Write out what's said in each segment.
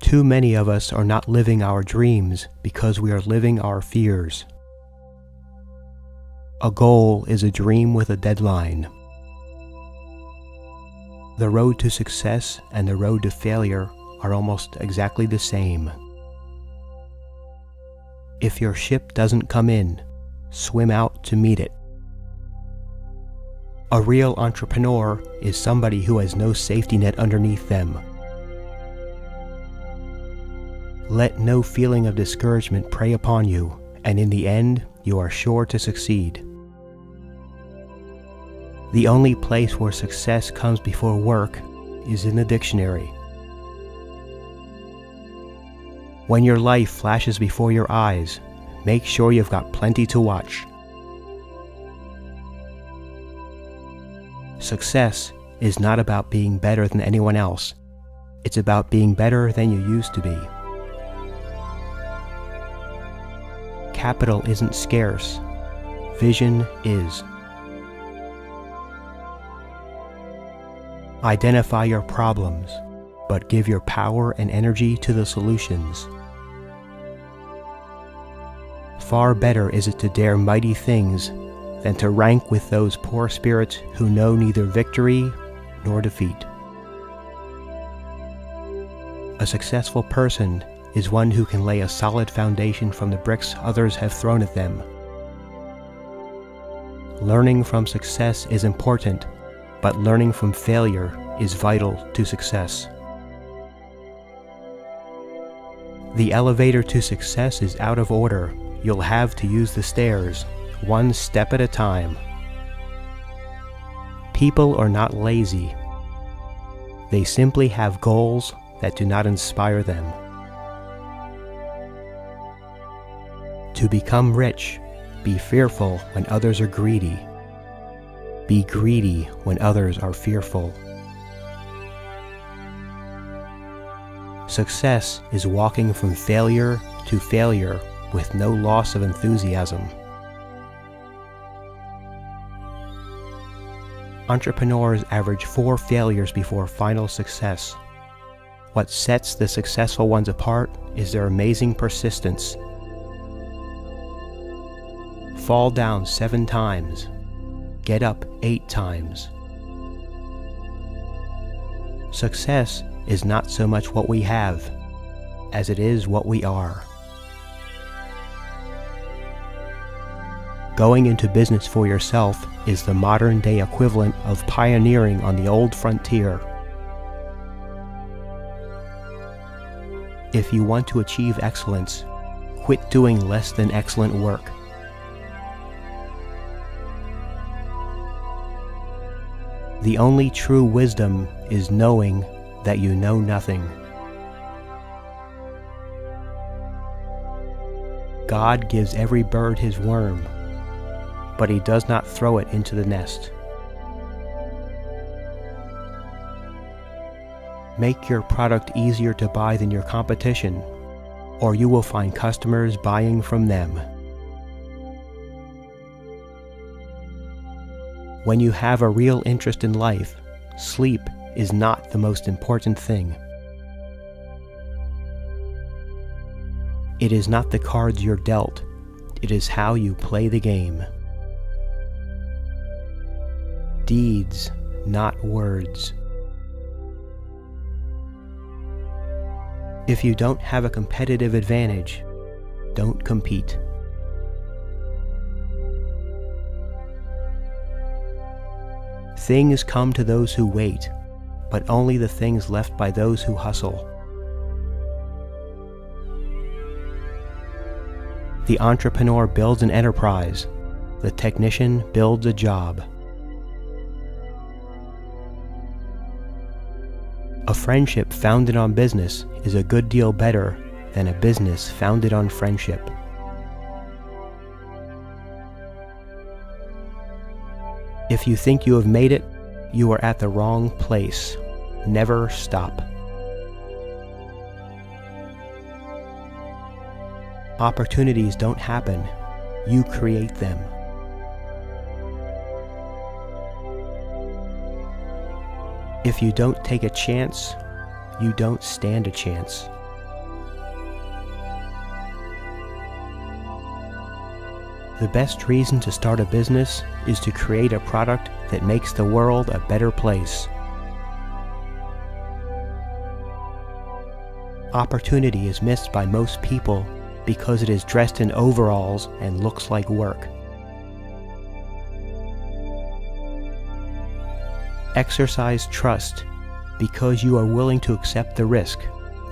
Too many of us are not living our dreams because we are living our fears. A goal is a dream with a deadline. The road to success and the road to failure are almost exactly the same. If your ship doesn't come in, swim out to meet it. A real entrepreneur is somebody who has no safety net underneath them. Let no feeling of discouragement prey upon you, and in the end, you are sure to succeed. The only place where success comes before work is in the dictionary. When your life flashes before your eyes, make sure you've got plenty to watch. Success is not about being better than anyone else. It's about being better than you used to be. Capital isn't scarce. Vision is. Identify your problems, but give your power and energy to the solutions. Far better is it to dare mighty things than to rank with those poor spirits who know neither victory nor defeat. A successful person is one who can lay a solid foundation from the bricks others have thrown at them. Learning from success is important, but learning from failure is vital to success. The elevator to success is out of order. You'll have to use the stairs, one step at a time. People are not lazy. They simply have goals that do not inspire them. To become rich, be fearful when others are greedy. Be greedy when others are fearful. Success is walking from failure to failure with no loss of enthusiasm. Entrepreneurs average 4 failures before final success. What sets the successful ones apart is their amazing persistence. Fall down 7 times. Get up 8 times. Success is not so much what we have, as it is what we are. Going into business for yourself is the modern-day equivalent of pioneering on the old frontier. If you want to achieve excellence, quit doing less than excellent work. The only true wisdom is knowing that you know nothing. God gives every bird his worm, but he does not throw it into the nest. Make your product easier to buy than your competition, or you will find customers buying from them. When you have a real interest in life, sleep is not the most important thing. It is not the cards you're dealt, it is how you play the game. Deeds, not words. If you don't have a competitive advantage, don't compete. Things come to those who wait, but only the things left by those who hustle. The entrepreneur builds an enterprise. The technician builds a job. A friendship founded on business is a good deal better than a business founded on friendship. If you think you have made it, you are at the wrong place. Never stop. Opportunities don't happen. You create them. If you don't take a chance, you don't stand a chance. The best reason to start a business is to create a product that makes the world a better place. Opportunity is missed by most people because it is dressed in overalls and looks like work. Exercise trust because you are willing to accept the risk,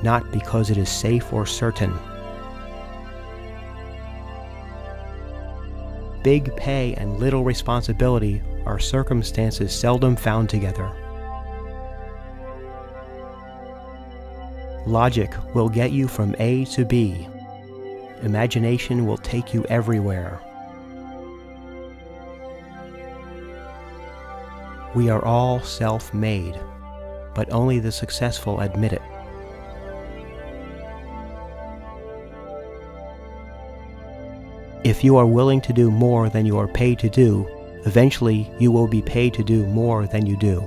not because it is safe or certain. Big pay and little responsibility are circumstances seldom found together. Logic will get you from A to B. Imagination will take you everywhere. We are all self-made, but only the successful admit it. If you are willing to do more than you are paid to do, eventually you will be paid to do more than you do.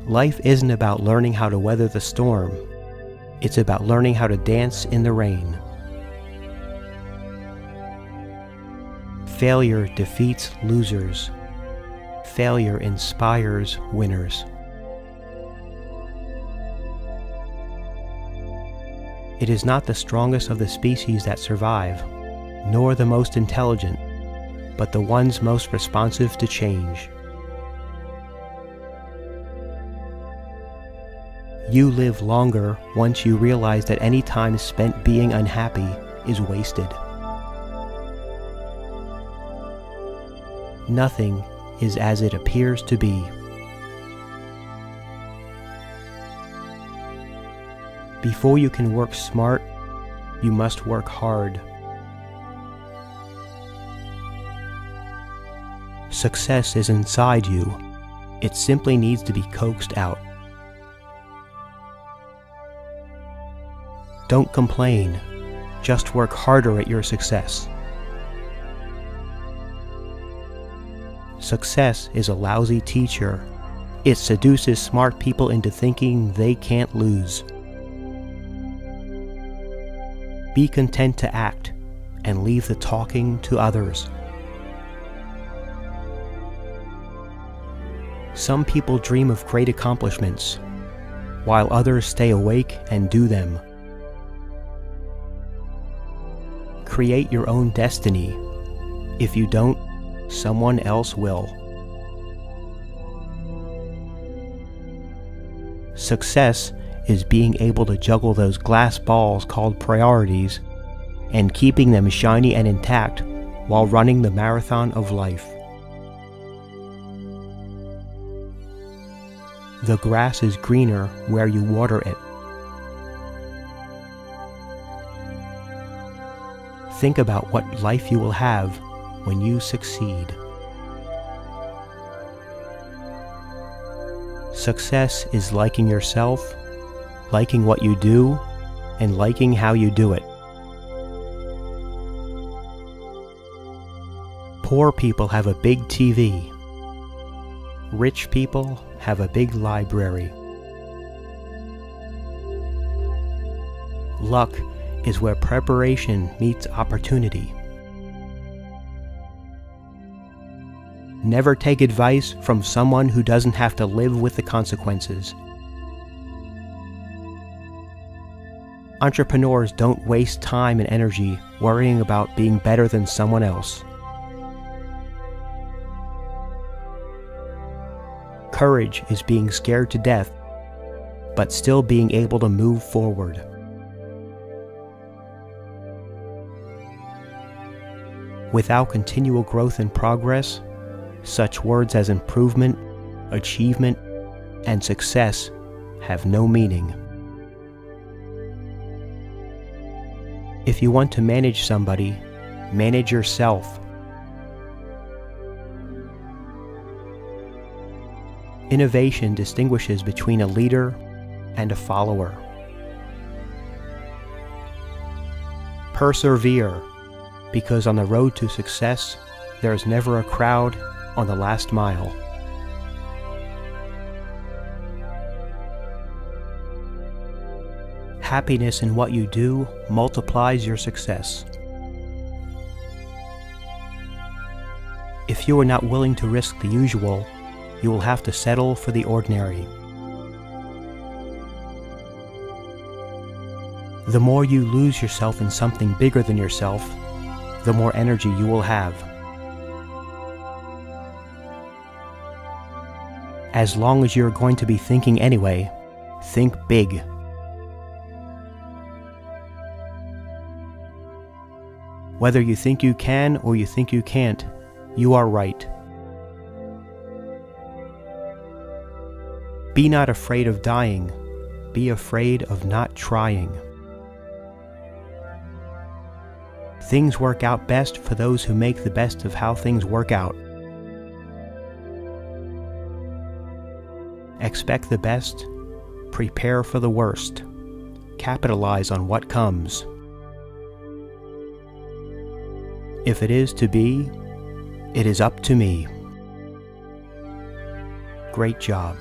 Life isn't about learning how to weather the storm. It's about learning how to dance in the rain. Failure defeats losers. Failure inspires winners. It is not the strongest of the species that survive, nor the most intelligent, but the ones most responsive to change. You live longer once you realize that any time spent being unhappy is wasted. Nothing is as it appears to be. Before you can work smart, you must work hard. Success is inside you. It simply needs to be coaxed out. Don't complain. Just work harder at your success. Success is a lousy teacher. It seduces smart people into thinking they can't lose. Be content to act and leave the talking to others. Some people dream of great accomplishments, while others stay awake and do them. Create your own destiny. If you don't, someone else will. Success is being able to juggle those glass balls called priorities and keeping them shiny and intact while running the marathon of life. The grass is greener where you water it. Think about what life you will have when you succeed. Success is liking yourself, liking what you do, and liking how you do it. Poor people have a big TV. Rich people have a big library. Luck is where preparation meets opportunity. Never take advice from someone who doesn't have to live with the consequences. Entrepreneurs don't waste time and energy worrying about being better than someone else. Courage is being scared to death, but still being able to move forward. Without continual growth and progress, such words as improvement, achievement, and success have no meaning. If you want to manage somebody, manage yourself. Innovation distinguishes between a leader and a follower. Persevere, because on the road to success, there is never a crowd on the last mile. Happiness in what you do multiplies your success. If you are not willing to risk the usual, you will have to settle for the ordinary. The more you lose yourself in something bigger than yourself, the more energy you will have. As long as you're going to be thinking anyway, think big. Whether you think you can or you think you can't, you are right. Be not afraid of dying, be afraid of not trying. Things work out best for those who make the best of how things work out. Expect the best, prepare for the worst, capitalize on what comes. If it is to be, it is up to me. Great job.